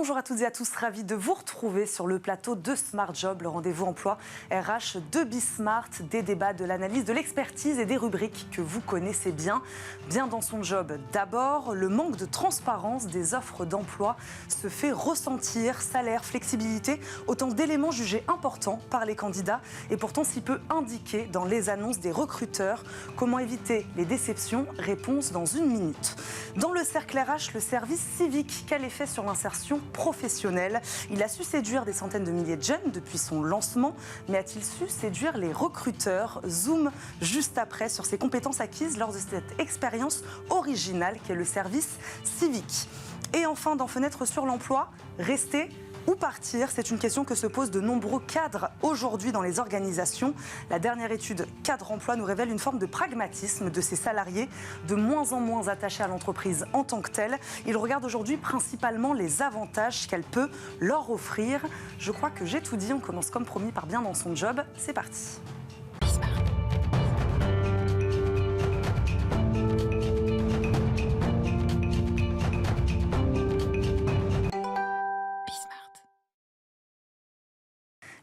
Bonjour à toutes et à tous, ravi de vous retrouver sur le plateau de Smart Job, le rendez-vous emploi RH de Bismart, des débats, de l'analyse, de l'expertise et des rubriques que vous connaissez bien. Bien dans son job, d'abord, le manque de transparence des offres d'emploi se fait ressentir. Salaire, flexibilité, autant d'éléments jugés importants par les candidats et pourtant si peu indiqués dans les annonces des recruteurs. Comment éviter les déceptions? Réponse dans une minute. Dans le cercle RH, le service civique, quel effet sur l'insertion professionnelle? Il a su séduire des centaines de milliers de jeunes depuis son lancement, mais a-t-il su séduire les recruteurs? Zoom juste après sur ses compétences acquises lors de cette expérience originale qu'est le service civique. Et enfin, dans Fenêtre sur l'emploi, rester ou partir, c'est une question que se posent de nombreux cadres aujourd'hui dans les organisations. La dernière étude Cadre Emploi nous révèle une forme de pragmatisme de ces salariés, de moins en moins attachés à l'entreprise en tant que telle. Ils regardent aujourd'hui principalement les avantages qu'elle peut leur offrir. Je crois que j'ai tout dit, on commence comme promis par bien dans son job. C'est parti.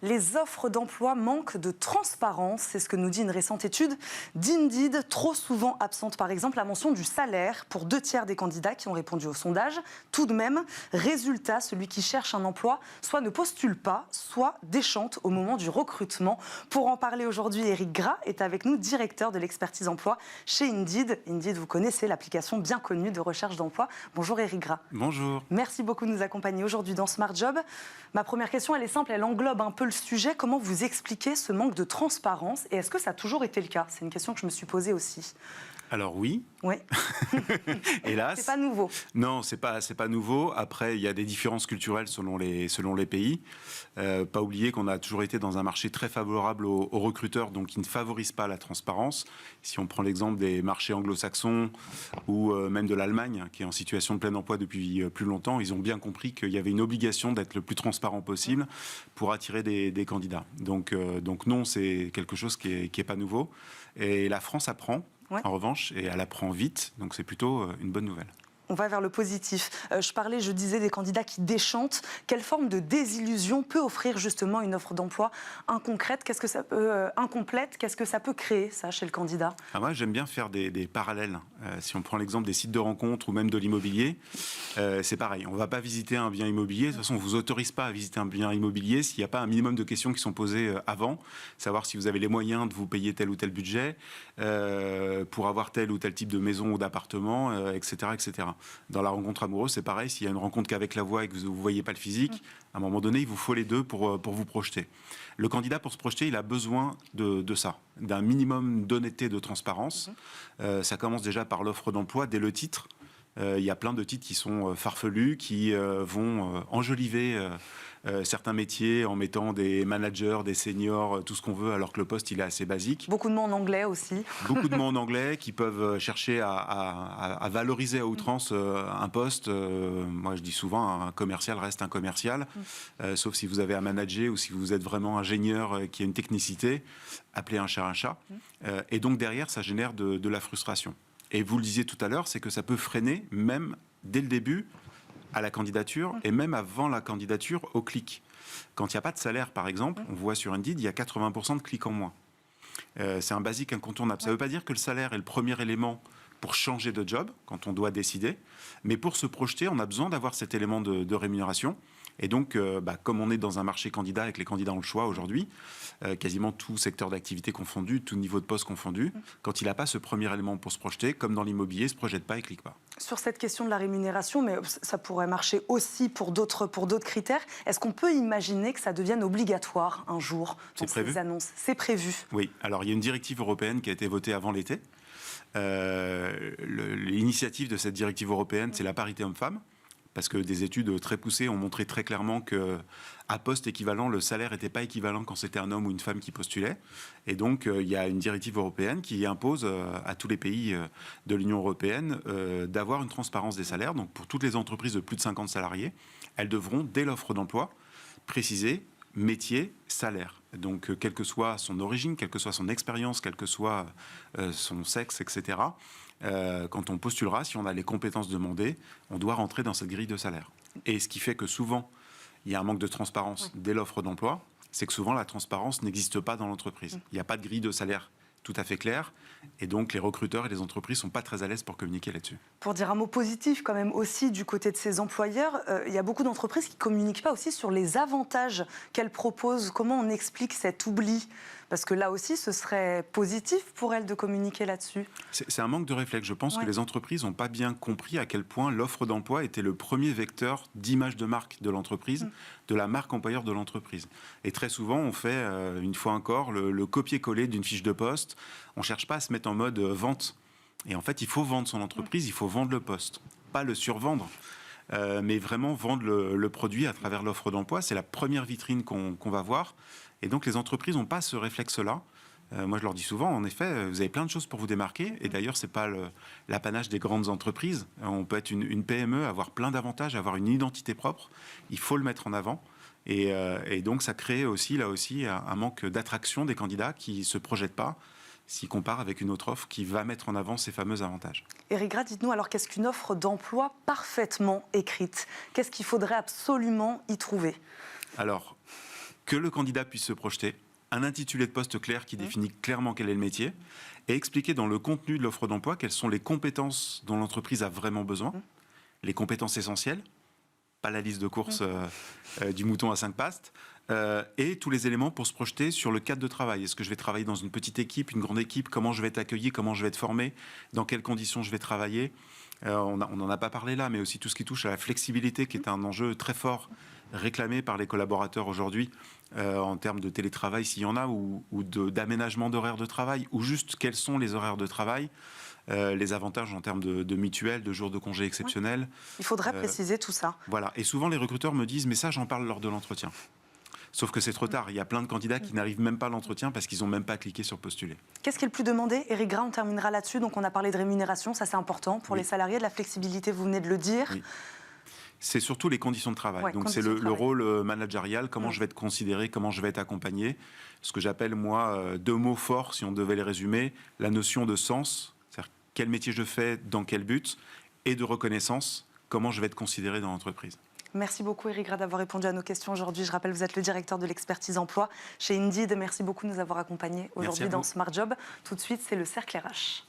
Les offres d'emploi manquent de transparence, c'est ce que nous dit une récente étude d'Indeed, trop souvent absente par exemple la mention du salaire pour 2/3 des candidats qui ont répondu au sondage. Tout de même, résultat, celui qui cherche un emploi soit ne postule pas, soit déchante au moment du recrutement. Pour en parler aujourd'hui, Éric Gras est avec nous, directeur de l'expertise emploi chez Indeed. Indeed, vous connaissez l'application bien connue de recherche d'emploi. Bonjour Éric Gras. Bonjour. Merci beaucoup de nous accompagner aujourd'hui dans Smart Job. Ma première question, elle est simple, elle englobe un peu le sujet. Comment vous expliquez ce manque de transparence et est-ce que ça a toujours été le cas? C'est une question que je me suis posée aussi. Alors oui. Oui. Hélas. C'est pas nouveau. Non, c'est pas nouveau. Après, il y a des différences culturelles selon les pays. Pas oublier qu'on a toujours été dans un marché très favorable aux recruteurs, donc qui ne favorise pas la transparence. Si on prend l'exemple des marchés anglo-saxons ou même de l'Allemagne, qui est en situation de plein emploi depuis plus longtemps, ils ont bien compris qu'il y avait une obligation d'être le plus transparent possible pour attirer des candidats. Donc non, c'est quelque chose qui est pas nouveau. Et la France apprend. Ouais. En revanche, et elle apprend vite, donc c'est plutôt une bonne nouvelle. On va vers le positif. Je disais des candidats qui déchantent. Quelle forme de désillusion peut offrir justement une offre d'emploi incomplète? Qu'est-ce que ça peut créer, ça, chez le candidat? Moi, j'aime bien faire des parallèles. Si on prend l'exemple des sites de rencontres ou même de l'immobilier, c'est pareil. On ne va pas visiter un bien immobilier. De toute façon, on ne vous autorise pas à visiter un bien immobilier s'il n'y a pas un minimum de questions qui sont posées avant. Savoir si vous avez les moyens de vous payer tel ou tel budget, pour avoir tel ou tel type de maison ou d'appartement, etc., etc. Dans la rencontre amoureuse, c'est pareil. S'il y a une rencontre qu'avec la voix et que vous ne voyez pas le physique, à un moment donné, il vous faut les deux pour vous projeter. Le candidat, pour se projeter, il a besoin de ça, d'un minimum d'honnêteté, de transparence. Ça commence déjà par l'offre d'emploi, dès le titre. Il y a plein de titres qui sont farfelus, qui vont enjoliver certains métiers en mettant des managers, des seniors, tout ce qu'on veut, alors que le poste, il est assez basique. Beaucoup de mots en anglais aussi. Beaucoup de mots en anglais qui peuvent chercher à valoriser à outrance un poste. Moi, je dis souvent, un commercial reste un commercial, sauf si vous avez à manager ou si vous êtes vraiment ingénieur qui a une technicité, appelez un chat un chat. Et donc, derrière, ça génère de la frustration. Et vous le disiez tout à l'heure, c'est que ça peut freiner, même dès le début, à la candidature et même avant la candidature au clic. Quand il n'y a pas de salaire, par exemple, on voit sur Indeed, il y a 80% de clics en moins. C'est un basique incontournable. Ça ne veut pas dire que le salaire est le premier élément pour changer de job, quand on doit décider, mais pour se projeter, on a besoin d'avoir cet élément de rémunération. Et donc, comme on est dans un marché candidat et que les candidats ont le choix aujourd'hui, quasiment tout secteur d'activité confondu, tout niveau de poste confondu, quand il n'a pas ce premier élément pour se projeter, comme dans l'immobilier, il ne se projette pas et clique pas. Sur cette question de la rémunération, mais ça pourrait marcher aussi pour d'autres critères, est-ce qu'on peut imaginer que ça devienne obligatoire un jour dans ces annonces? C'est prévu. Oui, alors il y a une directive européenne qui a été votée avant l'été. L'initiative de cette directive européenne, c'est la parité homme-femme. Parce que des études très poussées ont montré très clairement qu'à poste équivalent, le salaire n'était pas équivalent quand c'était un homme ou une femme qui postulait. Et donc, il y a une directive européenne qui impose à tous les pays de l'Union européenne d'avoir une transparence des salaires. Donc, pour toutes les entreprises de plus de 50 salariés, elles devront, dès l'offre d'emploi, préciser métier, salaire. Donc, quelle que soit son origine, quelle que soit son expérience, quel que soit son sexe, etc., quand on postulera, si on a les compétences demandées, on doit rentrer dans cette grille de salaire. Et ce qui fait que souvent, il y a un manque de transparence dès l'offre d'emploi, c'est que souvent la transparence n'existe pas dans l'entreprise. Il n'y a pas de grille de salaire tout à fait claire, et donc les recruteurs et les entreprises ne sont pas très à l'aise pour communiquer là-dessus. Pour dire un mot positif quand même aussi du côté de ces employeurs, il y a beaucoup d'entreprises qui ne communiquent pas aussi sur les avantages qu'elles proposent. Comment on explique cet oubli ? Parce que là aussi, ce serait positif pour elles de communiquer là-dessus. C'est un manque de réflexe. Je pense que les entreprises n'ont pas bien compris à quel point l'offre d'emploi était le premier vecteur d'image de marque de l'entreprise, de la marque employeur de l'entreprise. Et très souvent, on fait, une fois encore, le copier-coller d'une fiche de poste. On ne cherche pas à se mettre en mode vente. Et en fait, il faut vendre son entreprise, il faut vendre le poste, pas le survendre. Mais vraiment vendre le produit à travers l'offre d'emploi. C'est la première vitrine qu'on va voir. Et donc, les entreprises n'ont pas ce réflexe-là. Moi, je leur dis souvent, en effet, vous avez plein de choses pour vous démarquer. Et d'ailleurs, ce n'est pas l'apanage des grandes entreprises. On peut être une PME, avoir plein d'avantages, avoir une identité propre. Il faut le mettre en avant. Et donc, ça crée aussi, là aussi, un manque d'attraction des candidats qui ne se projettent pas s'ils comparent avec une autre offre qui va mettre en avant ces fameux avantages. Éric Gras, dites-nous alors, qu'est-ce qu'une offre d'emploi parfaitement écrite ? Qu'est-ce qu'il faudrait absolument y trouver ? Alors, que le candidat puisse se projeter, un intitulé de poste clair qui définit clairement quel est le métier, et expliquer dans le contenu de l'offre d'emploi quelles sont les compétences dont l'entreprise a vraiment besoin, les compétences essentielles, pas la liste de courses du mouton à 5 pastes, et tous les éléments pour se projeter sur le cadre de travail. Est-ce que je vais travailler dans une petite équipe, une grande équipe ? Comment je vais être accueilli ? Comment je vais être formé ? Dans quelles conditions je vais travailler ? On n'en a pas parlé là, mais aussi tout ce qui touche à la flexibilité, qui est un enjeu très fort réclamé par les collaborateurs aujourd'hui, en termes de télétravail s'il y en a, ou d'aménagement d'horaires de travail, ou juste quels sont les horaires de travail, les avantages en termes de mutuelles, de jours de congés exceptionnels. Il faudrait préciser tout ça. Voilà, et souvent les recruteurs me disent « mais ça, j'en parle lors de l'entretien ». Sauf que c'est trop tard. Il y a plein de candidats qui n'arrivent même pas à l'entretien parce qu'ils n'ont même pas cliqué sur postuler. Qu'est-ce qui est le plus demandé ? Éric Gras, on terminera là-dessus. Donc on a parlé de rémunération, ça c'est important pour les salariés, de la flexibilité, vous venez de le dire. Oui. C'est surtout les conditions de travail. Donc c'est le rôle managérial, comment je vais être considéré, comment je vais être accompagné. Ce que j'appelle, moi, 2 mots forts, si on devait les résumer. La notion de sens, c'est-à-dire quel métier je fais, dans quel but, et de reconnaissance, comment je vais être considéré dans l'entreprise. Merci beaucoup Éric Gras d'avoir répondu à nos questions aujourd'hui. Je rappelle, vous êtes le directeur de l'expertise emploi chez Indeed. Merci beaucoup de nous avoir accompagnés aujourd'hui dans Smart Job. Tout de suite, c'est le cercle RH.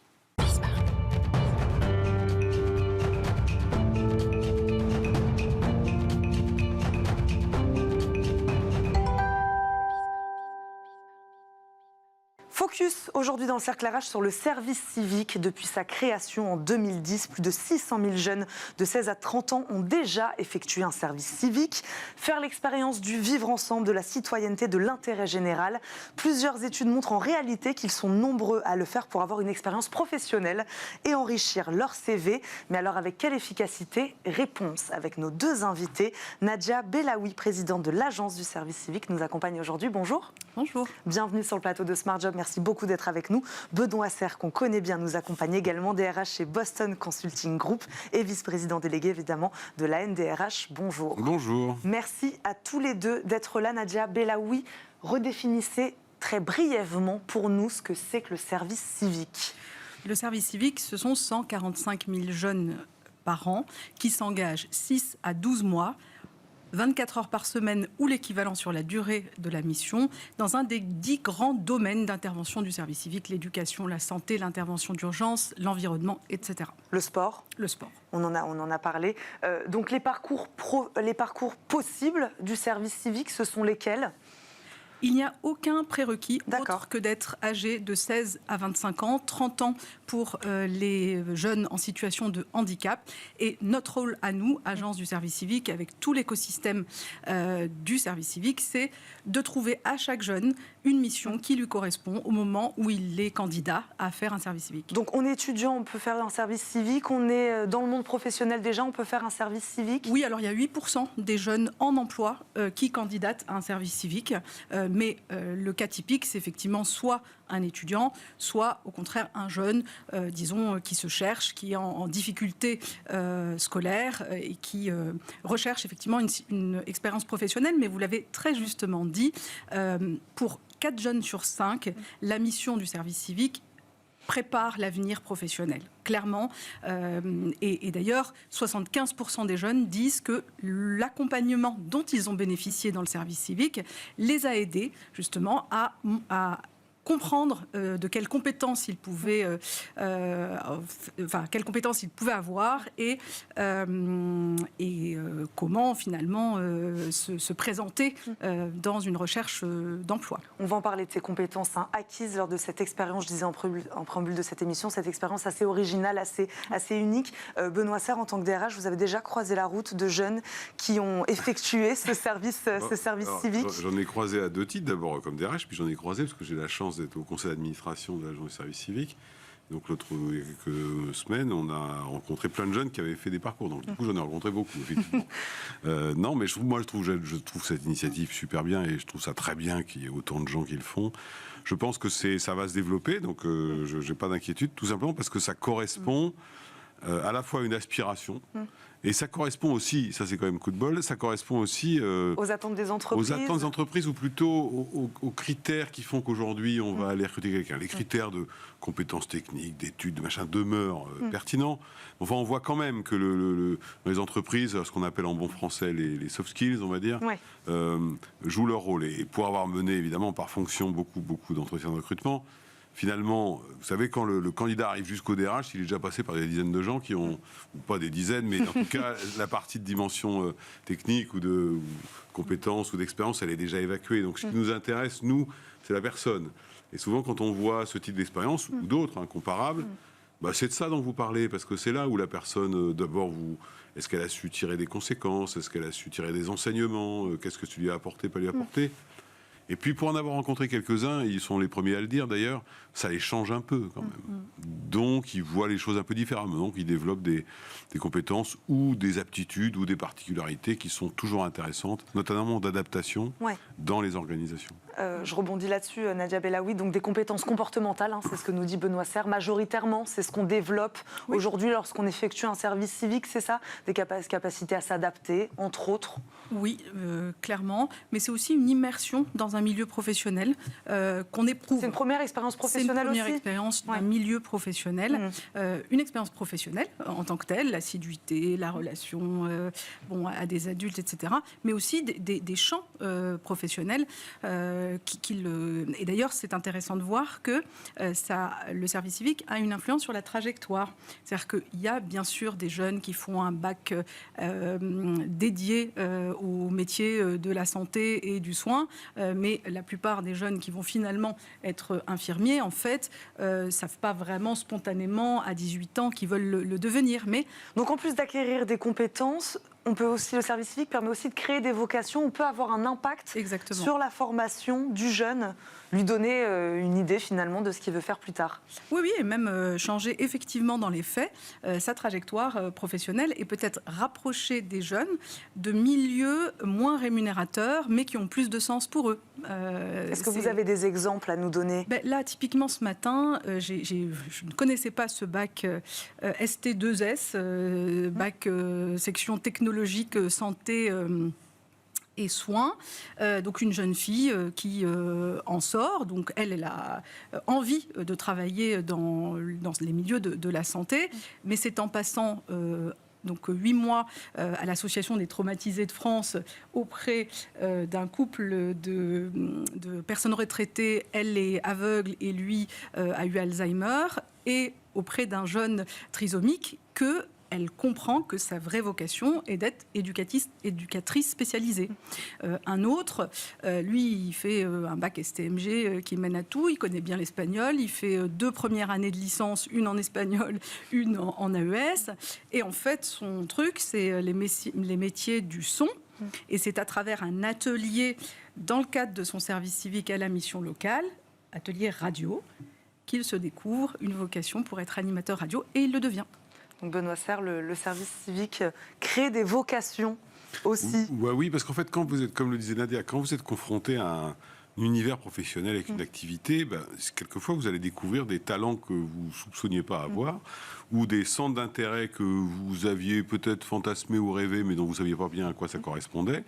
Focus aujourd'hui dans le cercle RH sur le service civique. Depuis sa création en 2010, plus de 600 000 jeunes de 16 à 30 ans ont déjà effectué un service civique. Faire l'expérience du vivre ensemble, de la citoyenneté, de l'intérêt général. Plusieurs études montrent en réalité qu'ils sont nombreux à le faire pour avoir une expérience professionnelle et enrichir leur CV. Mais alors avec quelle efficacité ? Réponse avec nos 2 invités. Nadia Belaoui, présidente de l'Agence du service civique, nous accompagne aujourd'hui. Bonjour. Bonjour. Bienvenue sur le plateau de Smart Job. Merci beaucoup d'être avec nous. Benoît Serre, qu'on connaît bien, nous accompagne également, DRH chez Boston Consulting Group et vice-président délégué évidemment de la NDRH. Bonjour. Bonjour. Merci à tous les deux d'être là. Nadia Belaoui, redéfinissez très brièvement pour nous ce que c'est que le service civique. Le service civique, ce sont 145 000 jeunes par an qui s'engagent 6 à 12 mois 24 heures par semaine ou l'équivalent sur la durée de la mission, dans un des 10 grands domaines d'intervention du service civique, l'éducation, la santé, l'intervention d'urgence, l'environnement, etc. Le sport ? Le sport. On en a parlé. Donc les parcours possibles du service civique, ce sont lesquels ? Il n'y a aucun prérequis autre que d'être âgé de 16 à 25 ans, 30 ans pour les jeunes en situation de handicap. Et notre rôle à nous, agence du service civique, avec tout l'écosystème du service civique, c'est de trouver à chaque jeune une mission qui lui correspond au moment où il est candidat à faire un service civique. Donc on est étudiant, on peut faire un service civique, on est dans le monde professionnel déjà, on peut faire un service civique ? Oui, alors il y a 8% des jeunes en emploi qui candidatent à un service civique. Mais le cas typique, c'est effectivement soit un étudiant, soit au contraire un jeune, disons, qui se cherche, qui est en difficulté scolaire et qui recherche effectivement une expérience professionnelle. Mais vous l'avez très justement dit, pour 4 jeunes sur 5, la mission du service civique prépare l'avenir professionnel, clairement. Et d'ailleurs, 75% des jeunes disent que l'accompagnement dont ils ont bénéficié dans le service civique les a aidés justement à comprendre de quelles compétences ils pouvaient, quelles compétences ils pouvaient avoir et comment finalement se présenter dans une recherche d'emploi. On va en parler de ces compétences acquises lors de cette expérience, je disais en préambule de cette émission, cette expérience assez originale, assez unique. Benoît Serre, en tant que DRH, vous avez déjà croisé la route de jeunes qui ont effectué ce service civique? J'en ai croisé à 2 titres, d'abord comme DRH, puis j'en ai croisé parce que j'ai la chance d'être au conseil d'administration de l'agence du service civique. Donc il y a quelques semaines, on a rencontré plein de jeunes qui avaient fait des parcours. Donc du coup, j'en ai rencontré beaucoup, effectivement. Non, mais je trouve cette initiative super bien et je trouve ça très bien qu'il y ait autant de gens qui le font. Je pense que ça va se développer, donc je n'ai pas d'inquiétude, tout simplement parce que ça correspond à la fois à une aspiration. Et ça correspond aussi, ça c'est quand même coup de bol, ça correspond aussi aux attentes des entreprises. Aux attentes des entreprises ou plutôt aux critères qui font qu'aujourd'hui on va aller recruter quelqu'un. Les critères de compétences techniques, d'études, de machin demeurent pertinents. Enfin, on voit quand même que dans les entreprises, ce qu'on appelle en bon français les soft skills, on va dire, jouent leur rôle. Et pour avoir mené évidemment par fonction beaucoup d'entretiens de recrutement, finalement, vous savez, quand le candidat arrive jusqu'au DRH, il est déjà passé par des dizaines de gens qui ont, ou pas des dizaines, mais en tout cas, la partie de dimension technique ou de compétences ou d'expérience, elle est déjà évacuée. Donc, ce qui nous intéresse, nous, c'est la personne. Et souvent, quand on voit ce type d'expérience, ou d'autres, comparables, c'est de ça dont vous parlez, parce que c'est là où la personne, d'abord, est-ce qu'elle a su tirer des conséquences, est-ce qu'elle a su tirer des enseignements, qu'est-ce que tu lui as apporté, pas lui apporté. Et puis, pour en avoir rencontré quelques-uns, ils sont les premiers à le dire d'ailleurs, ça les change un peu quand même. Donc, ils voient les choses un peu différemment. Donc, ils développent des compétences ou des aptitudes ou des particularités qui sont toujours intéressantes, notamment d'adaptation dans les organisations. Je rebondis là-dessus, Nadia Bellaoui. Donc, des compétences comportementales, c'est ce que nous dit Benoît Serre. Majoritairement, c'est ce qu'on développe aujourd'hui lorsqu'on effectue un service civique, c'est ça? Des capacités à s'adapter, entre autres? Oui, clairement. Mais c'est aussi une immersion dans un milieu professionnel qu'on éprouve. C'est une première expérience professionnelle aussi? C'est une première expérience d'un milieu professionnel. Une expérience professionnelle en tant que telle, l'assiduité, la relation à des adultes, etc. Mais aussi des champs professionnels. Et d'ailleurs, c'est intéressant de voir que le service civique a une influence sur la trajectoire. C'est-à-dire qu'il y a bien sûr des jeunes qui font un bac dédié au métier de la santé et du soin, mais la plupart des jeunes qui vont finalement être infirmiers, en fait, savent pas vraiment spontanément à 18 ans qu'ils veulent le devenir. Donc en plus d'acquérir des compétences, le service civique permet aussi de créer des vocations. On peut avoir un impact sur la formation du jeune, lui donner une idée finalement de ce qu'il veut faire plus tard. Oui, et même changer effectivement dans les faits sa trajectoire professionnelle et peut-être rapprocher des jeunes de milieux moins rémunérateurs mais qui ont plus de sens pour eux. Est-ce que vous avez des exemples à nous donner? Là, typiquement ce matin, je ne connaissais pas ce bac ST2S, bac section technologique, santé et soins. Donc une jeune fille qui en sort. Donc elle a envie de travailler dans les milieux de la santé, mais c'est en passant donc 8 mois à l'Association des traumatisés de France auprès d'un couple de personnes retraitées. Elle est aveugle et lui a eu Alzheimer, et auprès d'un jeune trisomique elle comprend que sa vraie vocation est d'être éducatrice spécialisée. Un autre, lui, il fait un bac STMG qui mène à tout. Il connaît bien l'espagnol. Il fait 2 premières années de licence, une en espagnol, une en AES. Et en fait, son truc, c'est les métiers du son. Et c'est à travers un atelier, dans le cadre de son service civique à la mission locale, atelier radio, qu'il se découvre une vocation pour être animateur radio, et il le devient. Donc Benoît Serre, le service civique crée des vocations aussi. Oui, parce qu'en fait, quand vous êtes, comme le disait Nadia, quand vous êtes confronté à un univers professionnel avec une activité, quelquefois vous allez découvrir des talents que vous ne soupçonniez pas avoir, ou des centres d'intérêt que vous aviez peut-être fantasmé ou rêvé, mais dont vous ne saviez pas bien à quoi ça correspondait.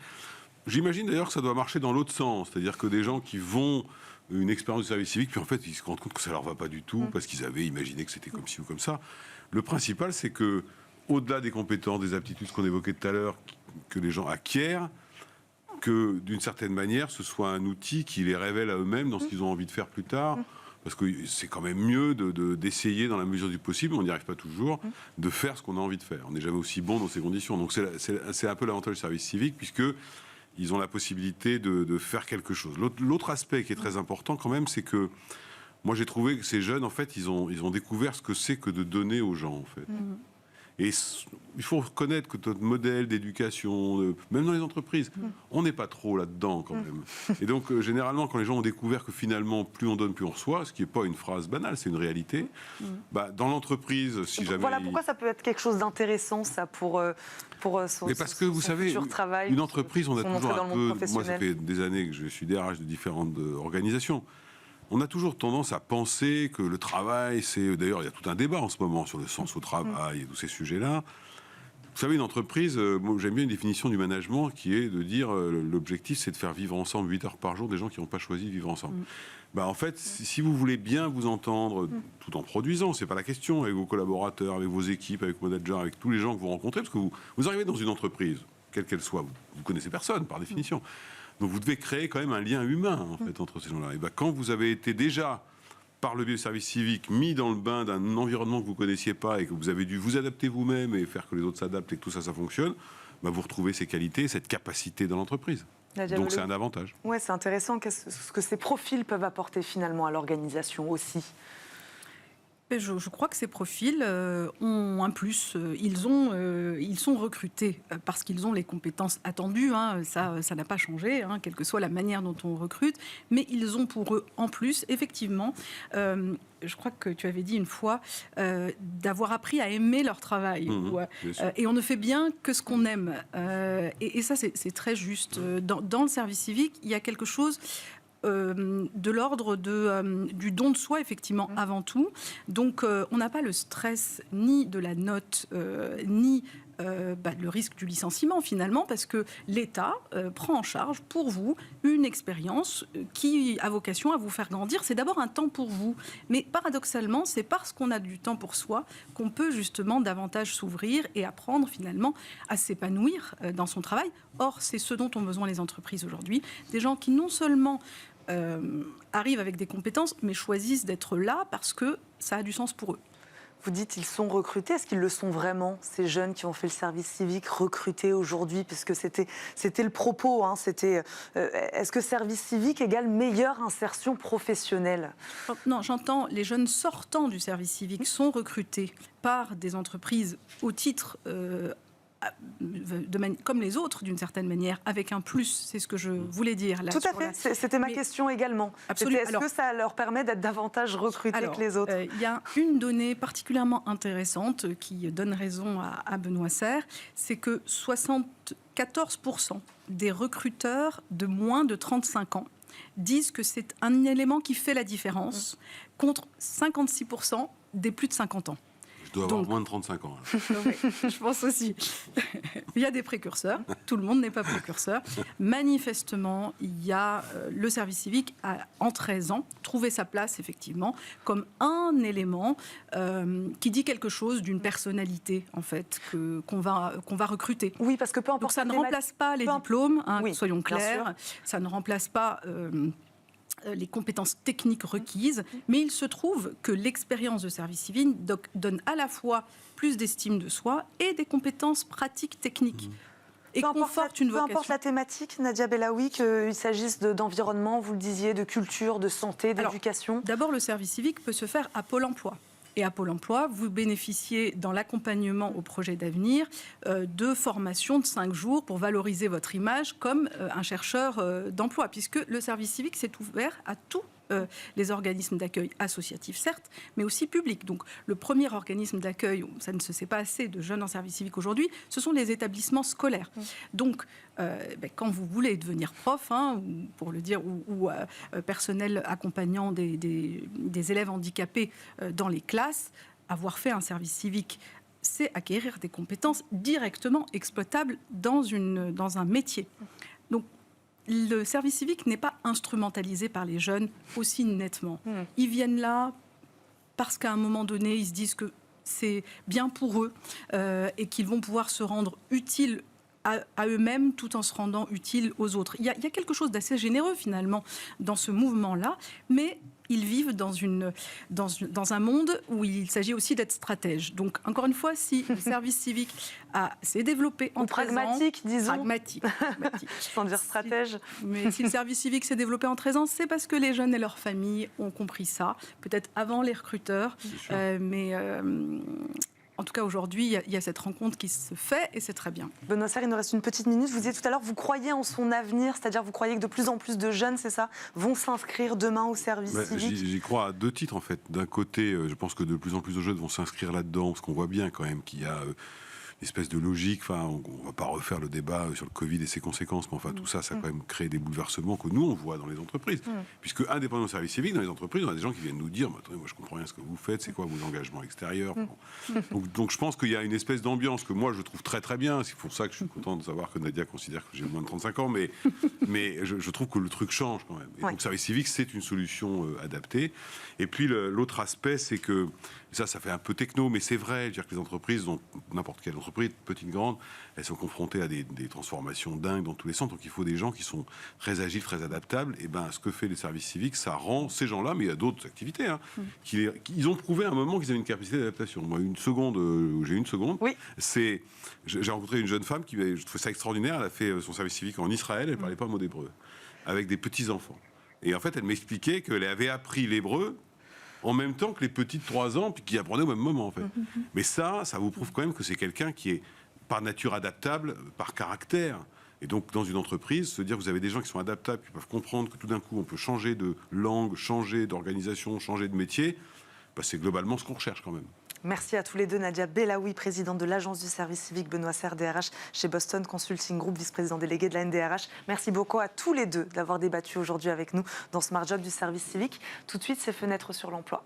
J'imagine d'ailleurs que ça doit marcher dans l'autre sens, c'est-à-dire que des gens qui vont une expérience de service civique, puis en fait ils se rendent compte que ça leur va pas du tout parce qu'ils avaient imaginé que c'était comme ci ou comme ça. Le principal, c'est que au-delà des compétences, des aptitudes qu'on évoquait tout à l'heure, que les gens acquièrent, que d'une certaine manière, ce soit un outil qui les révèle à eux-mêmes dans ce qu'ils ont envie de faire plus tard. Parce que c'est quand même mieux d'essayer, dans la mesure du possible, on n'y arrive pas toujours, de faire ce qu'on a envie de faire. On n'est jamais aussi bon dans ces conditions. Donc c'est un peu l'avantage du service civique, puisque ils ont la possibilité de faire quelque chose. L'autre aspect qui est très important quand même, c'est que moi j'ai trouvé que ces jeunes, en fait, ils ont découvert ce que c'est que de donner aux gens, en fait. Et il faut reconnaître que notre modèle d'éducation, même dans les entreprises, on n'est pas trop là-dedans quand même. Et donc, généralement, quand les gens ont découvert que finalement, plus on donne, plus on reçoit, ce qui n'est pas une phrase banale, c'est une réalité, dans l'entreprise, si jamais... Voilà pourquoi ça peut être quelque chose d'intéressant, ça, pour son, mais parce que, vous savez, futur travail. Une entreprise, on a toujours un peu... Moi, ça fait des années que je suis DRH de différentes organisations. On a toujours tendance à penser que le travail, c'est... D'ailleurs, il y a tout un débat en ce moment sur le sens au travail et tous ces sujets-là. Vous savez, une entreprise, moi, j'aime bien une définition du management qui est de dire l'objectif, c'est de faire vivre ensemble 8 heures par jour des gens qui n'ont pas choisi de vivre ensemble. En fait, si vous voulez bien vous entendre tout en produisant, c'est pas la question, avec vos collaborateurs, avec vos équipes, avec vos managers, avec tous les gens que vous rencontrez, parce que vous arrivez dans une entreprise, quelle qu'elle soit, vous connaissez personne par définition. Donc vous devez créer quand même un lien humain en fait, entre ces gens-là. Et quand vous avez été déjà, par le biais du service civique, mis dans le bain d'un environnement que vous ne connaissiez pas et que vous avez dû vous adapter vous-même et faire que les autres s'adaptent et que tout ça, ça fonctionne, vous retrouvez ces qualités, cette capacité dans l'entreprise. Donc c'est un avantage. Oui, c'est intéressant ce que ces profils peuvent apporter finalement à l'organisation aussi. Je crois que ces profils ont un plus. Ils sont recrutés parce qu'ils ont les compétences attendues. Ça n'a pas changé, quelle que soit la manière dont on recrute. Mais ils ont pour eux, en plus, effectivement, je crois que tu avais dit une fois, d'avoir appris à aimer leur travail. Et on ne fait bien que ce qu'on aime. Et ça, c'est très juste. Dans le service civique, il y a quelque chose... de l'ordre du don de soi, effectivement, avant tout. Donc, on n'a pas le stress ni de la note, ni le risque du licenciement, finalement, parce que l'État prend en charge pour vous une expérience qui a vocation à vous faire grandir. C'est d'abord un temps pour vous. Mais paradoxalement, c'est parce qu'on a du temps pour soi qu'on peut justement davantage s'ouvrir et apprendre, finalement, à s'épanouir dans son travail. Or, c'est ce dont ont besoin les entreprises aujourd'hui. Des gens qui non seulement arrivent avec des compétences, mais choisissent d'être là parce que ça a du sens pour eux. Vous dites qu'ils sont recrutés. Est-ce qu'ils le sont vraiment, ces jeunes qui ont fait le service civique, recrutés aujourd'hui? Puisque c'était le propos. Est-ce que service civique égale meilleure insertion professionnelle? Non, j'entends, les jeunes sortant du service civique sont recrutés par des entreprises au titre... comme les autres, d'une certaine manière, avec un plus, c'est ce que je voulais dire. Là, tout à fait, c'était ma question également. Est-ce que ça leur permet d'être davantage recrutés que les autres? Il y a une donnée particulièrement intéressante qui donne raison à Benoît Serre, c'est que 74% des recruteurs de moins de 35 ans disent que c'est un élément qui fait la différence, contre 56% des plus de 50 ans. Je dois avoir moins de 35 ans. Je pense aussi. Il y a des précurseurs. Tout le monde n'est pas précurseur. Manifestement, il y a le service civique a, en 13 ans, trouvé sa place, effectivement, comme un élément qui dit quelque chose d'une personnalité, en fait, qu'on va recruter. Oui, parce que peu importe. Donc ça ne remplace pas les diplômes, soyons clairs. Ça ne remplace pas... les compétences techniques requises, mais il se trouve que l'expérience de service civique donne à la fois plus d'estime de soi et des compétences pratiques techniques. Et conforte une vocation. Peu importe la thématique, Nadia Bellaoui, qu'il s'agisse d'environnement, vous le disiez, de culture, de santé, d'éducation. D'abord, le service civique peut se faire à Pôle emploi. Et à Pôle emploi, vous bénéficiez dans l'accompagnement au projet d'avenir de formations de 5 jours pour valoriser votre image comme un chercheur d'emploi, puisque le service civique s'est ouvert à tous les organismes d'accueil associatifs, certes, mais aussi publics. Donc, le premier organisme d'accueil, ça ne se sait pas assez de jeunes en service civique aujourd'hui, ce sont les établissements scolaires. Donc, quand vous voulez devenir prof, ou, pour le dire, ou personnel accompagnant des élèves handicapés dans les classes, avoir fait un service civique, c'est acquérir des compétences directement exploitables dans un métier. Donc, le service civique n'est pas instrumentalisé par les jeunes aussi nettement. Ils viennent là parce qu'à un moment donné, ils se disent que c'est bien pour eux et qu'ils vont pouvoir se rendre utiles à eux-mêmes tout en se rendant utiles aux autres. Il y a quelque chose d'assez généreux finalement dans ce mouvement-là, mais ils vivent dans un monde où il s'agit aussi d'être stratège. Donc, encore une fois, si le service civique s'est développé en 13 ans... Pragmatique, disons. Pragmatique. Sans dire stratège. Mais si le service civique s'est développé en 13 ans, c'est parce que les jeunes et leurs familles ont compris ça. Peut-être avant les recruteurs. En tout cas, aujourd'hui, il y a cette rencontre qui se fait et c'est très bien. Benoît Serre, il nous reste une petite minute. Vous disiez tout à l'heure, vous croyez en son avenir, c'est-à-dire vous croyez que de plus en plus de jeunes, c'est ça, vont s'inscrire demain au service civique. J'y crois à deux titres, en fait. D'un côté, je pense que de plus en plus de jeunes vont s'inscrire là-dedans, parce qu'on voit bien quand même qu'il y a une espèce de logique. Enfin, on ne va pas refaire le débat sur le Covid et ses conséquences, mais enfin, tout ça, ça a quand même créé des bouleversements que nous, on voit dans les entreprises. Puisque, indépendamment du service civique, dans les entreprises, on a des gens qui viennent nous dire « Attendez, moi, je comprends rien ce que vous faites, c'est quoi vos engagements extérieurs ?» donc, je pense qu'il y a une espèce d'ambiance que moi, je trouve très, très bien. C'est pour ça que je suis content de savoir que Nadia considère que j'ai moins de 35 ans, mais je trouve que le truc change quand même. Et donc, le service civique, c'est une solution adaptée. Et puis, l'autre aspect, c'est que, ça fait un peu techno, mais c'est vrai, dire que les entreprises, n'importe quelle entreprise, petite, grande, elles sont confrontées à des transformations dingues dans tous les sens. Donc il faut des gens qui sont très agiles, très adaptables. Et ben, ce que fait les services civiques, ça rend ces gens-là, mais il y a d'autres activités, ils ont prouvé à un moment qu'ils avaient une capacité d'adaptation. Moi, j'ai une seconde, oui. J'ai rencontré une jeune femme je trouve ça extraordinaire. Elle a fait son service civique en Israël, elle parlait pas un mot d'hébreu, avec des petits-enfants. Et en fait, elle m'expliquait qu'elle avait appris l'hébreu en même temps que les petits de 3 ans, puis qui apprenaient au même moment, en fait. Mais ça vous prouve quand même que c'est quelqu'un qui est par nature adaptable, par caractère. Et donc, dans une entreprise, se dire que vous avez des gens qui sont adaptables, qui peuvent comprendre que tout d'un coup, on peut changer de langue, changer d'organisation, changer de métier, c'est globalement ce qu'on recherche quand même. Merci à tous les deux. Nadia Belaoui, présidente de l'Agence du service civique, Benoît Serre, DRH chez Boston Consulting Group, vice-président délégué de la NDRH. Merci beaucoup à tous les deux d'avoir débattu aujourd'hui avec nous dans Smart Job du service civique. Tout de suite, c'est Fenêtres sur l'emploi.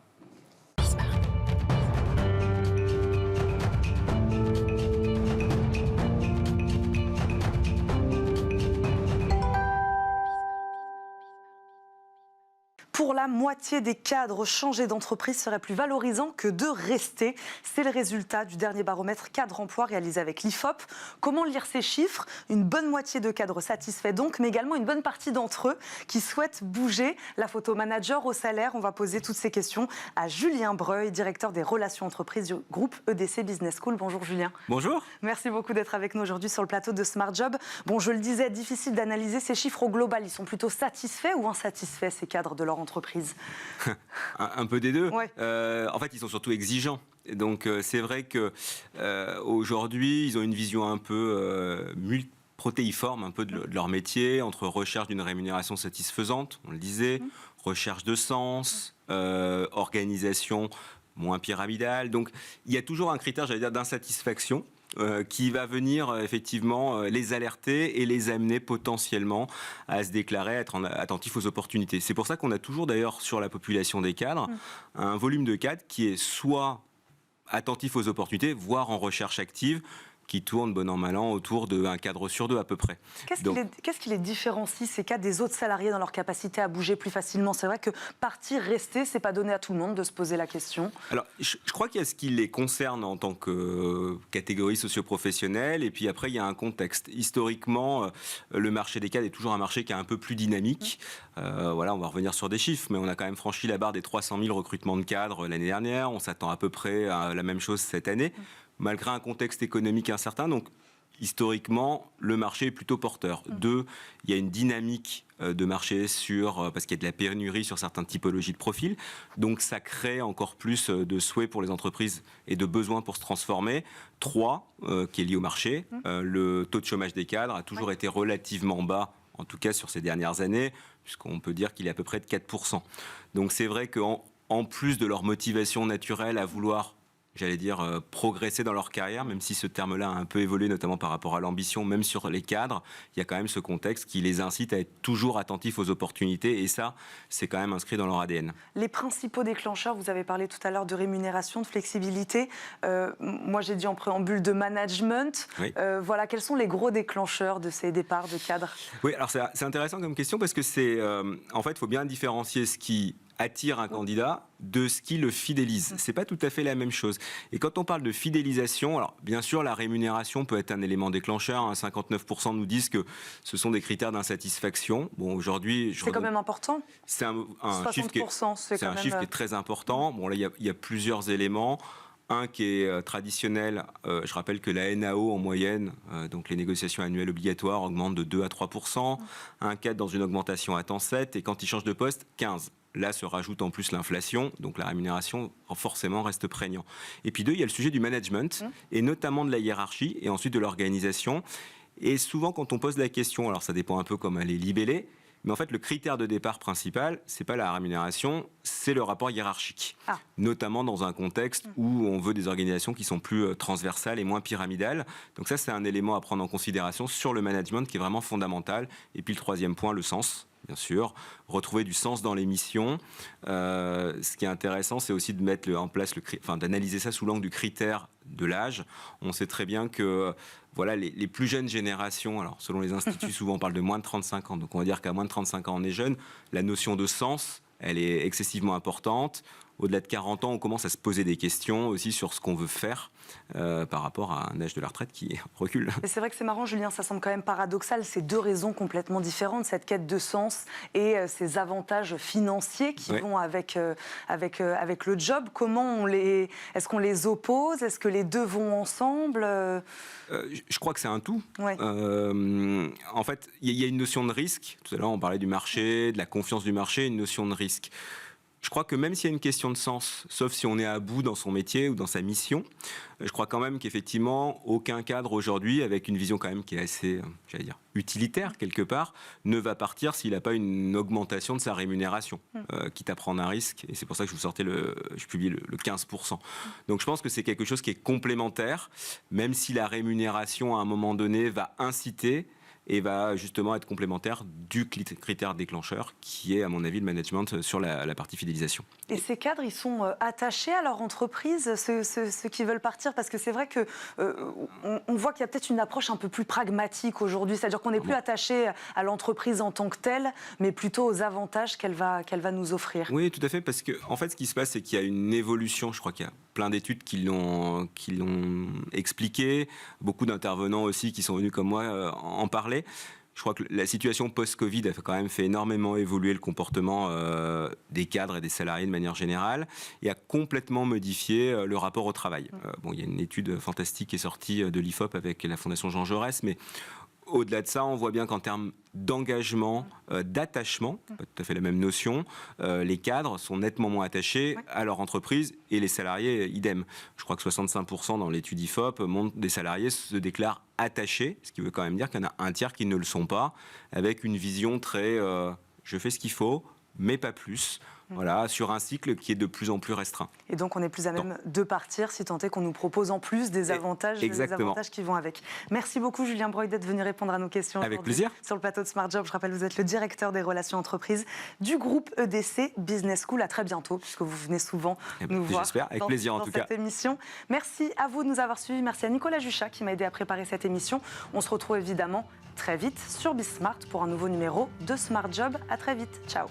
Pour la moitié des cadres, changer d'entreprise serait plus valorisant que de rester. C'est le résultat du dernier baromètre cadre emploi réalisé avec l'IFOP. Comment lire ces chiffres? Une bonne moitié de cadres satisfaits donc, mais également une bonne partie d'entre eux qui souhaitent bouger. La photo manager au salaire, on va poser toutes ces questions à Julien Breuil, directeur des relations entreprises du groupe EDC Business School. Bonjour Julien. Bonjour. Merci beaucoup d'être avec nous aujourd'hui sur le plateau de Smart Job. Bon, je le disais, difficile d'analyser ces chiffres au global. Ils sont plutôt satisfaits ou insatisfaits, ces cadres de leur entreprise? Un peu des deux. Ouais. En fait, ils sont surtout exigeants. Donc, c'est vrai que aujourd'hui, ils ont une vision un peu protéiforme, un peu de leur métier, entre recherche d'une rémunération satisfaisante, on le disait, recherche de sens, organisation moins pyramidale. Donc, il y a toujours un critère, j'allais dire, d'insatisfaction. Qui va venir effectivement les alerter et les amener potentiellement à se déclarer, à être attentifs aux opportunités. C'est pour ça qu'on a toujours d'ailleurs sur la population des cadres un volume de cadres qui est soit attentif aux opportunités, voire en recherche active, qui tourne bon an mal an autour d'un cadre sur 2 à peu près. Qu'est-ce qui les différencie, ces cadres, des autres salariés dans leur capacité à bouger plus facilement? C'est vrai que partir, rester, c'est pas donné à tout le monde de se poser la question. Alors, je crois qu'il y a ce qui les concerne en tant que catégorie socio-professionnelle, et puis après, il y a un contexte. Historiquement, le marché des cadres est toujours un marché qui est un peu plus dynamique. Voilà, on va revenir sur des chiffres, mais on a quand même franchi la barre des 300 000 recrutements de cadres l'année dernière. On s'attend à peu près à la même chose cette année. Malgré un contexte économique incertain, donc historiquement, le marché est plutôt porteur. 2, il y a une dynamique de marché parce qu'il y a de la pénurie sur certaines typologies de profils. Donc ça crée encore plus de souhaits pour les entreprises et de besoins pour se transformer. 3, qui est lié au marché, le taux de chômage des cadres a toujours été relativement bas, en tout cas sur ces dernières années, puisqu'on peut dire qu'il est à peu près de 4%. Donc c'est vrai qu'en plus de leur motivation naturelle à vouloir j'allais dire, progresser dans leur carrière, même si ce terme-là a un peu évolué, notamment par rapport à l'ambition, même sur les cadres, il y a quand même ce contexte qui les incite à être toujours attentifs aux opportunités, et ça, c'est quand même inscrit dans leur ADN. Les principaux déclencheurs, vous avez parlé tout à l'heure de rémunération, de flexibilité. Moi, j'ai dit en préambule de management. Oui. Voilà, quels sont les gros déclencheurs de ces départs de cadres? Oui, alors c'est intéressant comme question parce que c'est, en fait, il faut bien différencier ce qui attire un candidat de ce qui le fidélise. C'est pas tout à fait la même chose. Et quand on parle de fidélisation, alors bien sûr la rémunération peut être un élément déclencheur. 59% nous disent que ce sont des critères d'insatisfaction. Bon, aujourd'hui, c'est quand même important. C'est un 60%, chiffre qui est très important. Bon, là, il y a plusieurs éléments. Un qui est traditionnel, je rappelle que la NAO en moyenne, donc les négociations annuelles obligatoires, augmentent de 2 à 3%. Un cadre dans une augmentation attend 7, et quand il change de poste, 15. Là se rajoute en plus l'inflation, donc la rémunération forcément reste prégnant. Et puis 2, il y a le sujet du management, et notamment de la hiérarchie, et ensuite de l'organisation. Et souvent quand on pose la question, alors ça dépend un peu comme elle est libellée, mais en fait, le critère de départ principal, c'est pas la rémunération, c'est le rapport hiérarchique. Notamment dans un contexte où on veut des organisations qui sont plus transversales et moins pyramidales. Donc ça, c'est un élément à prendre en considération sur le management qui est vraiment fondamental. Et puis le troisième point, le sens. Bien sûr, retrouver du sens dans les missions. Ce qui est intéressant, c'est aussi de mettre en place d'analyser ça sous l'angle du critère de l'âge. On sait très bien que voilà, les plus jeunes générations, alors selon les instituts, souvent on parle de moins de 35 ans, donc on va dire qu'à moins de 35 ans on est jeune, la notion de sens, elle est excessivement importante. Au-delà de 40 ans, on commence à se poser des questions aussi sur ce qu'on veut faire par rapport à un âge de la retraite qui recule. Et c'est vrai que c'est marrant, Julien, ça semble quand même paradoxal, ces deux raisons complètement différentes, cette quête de sens et ces avantages financiers qui vont avec le job. Est-ce qu'on les oppose? Est-ce que les deux vont ensemble? Je crois que c'est un tout. Ouais. En fait, il y a une notion de risque. Tout à l'heure, on parlait du marché, de la confiance du marché, une notion de risque. Je crois que même s'il y a une question de sens, sauf si on est à bout dans son métier ou dans sa mission, je crois quand même qu'effectivement, aucun cadre aujourd'hui, avec une vision quand même qui est assez, j'allais dire, utilitaire quelque part, ne va partir s'il n'a pas une augmentation de sa rémunération, quitte à prendre un risque. Et c'est pour ça que je publie le 15%. Donc je pense que c'est quelque chose qui est complémentaire, même si la rémunération à un moment donné va inciter et va justement être complémentaire du critère déclencheur qui est, à mon avis, le management sur la partie fidélisation. Et ces cadres, ils sont attachés à leur entreprise, ceux qui veulent partir? Parce que c'est vrai qu'on voit qu'il y a peut-être une approche un peu plus pragmatique aujourd'hui, c'est-à-dire qu'on n'est plus attaché à l'entreprise en tant que telle, mais plutôt aux avantages qu'elle va nous offrir. Oui, tout à fait, parce que en fait, ce qui se passe, c'est qu'il y a une évolution. Je crois qu'il y a plein d'études qui l'ont expliqué, beaucoup d'intervenants aussi qui sont venus comme moi en parler. Je crois que la situation post-Covid a quand même fait énormément évoluer le comportement des cadres et des salariés de manière générale et a complètement modifié le rapport au travail. Il y a une étude fantastique qui est sortie de l'IFOP avec la Fondation Jean Jaurès, mais au-delà de ça, on voit bien qu'en termes d'engagement, d'attachement, pas tout à fait la même notion, les cadres sont nettement moins attachés à leur entreprise et les salariés, idem. Je crois que 65% dans l'étude IFOP montrent des salariés se déclarent attachés, ce qui veut quand même dire qu'il y en a un tiers qui ne le sont pas, avec une vision très je fais ce qu'il faut, mais pas plus. Voilà, sur un cycle qui est de plus en plus restreint. Et donc on est plus à même de partir si tant est qu'on nous propose en plus des avantages, qui vont avec. Merci beaucoup Julien Breuil d'être venu répondre à nos questions. Avec plaisir. Sur le plateau de Smart Job, je rappelle, vous êtes le directeur des relations entreprises du groupe EDC Business School. À très bientôt, puisque vous venez souvent nous voir. J'espère, avec plaisir en tout cas. Cette émission. Merci à vous de nous avoir suivis. Merci à Nicolas Juchat qui m'a aidé à préparer cette émission. On se retrouve évidemment très vite sur Bismart pour un nouveau numéro de Smart Job. À très vite. Ciao.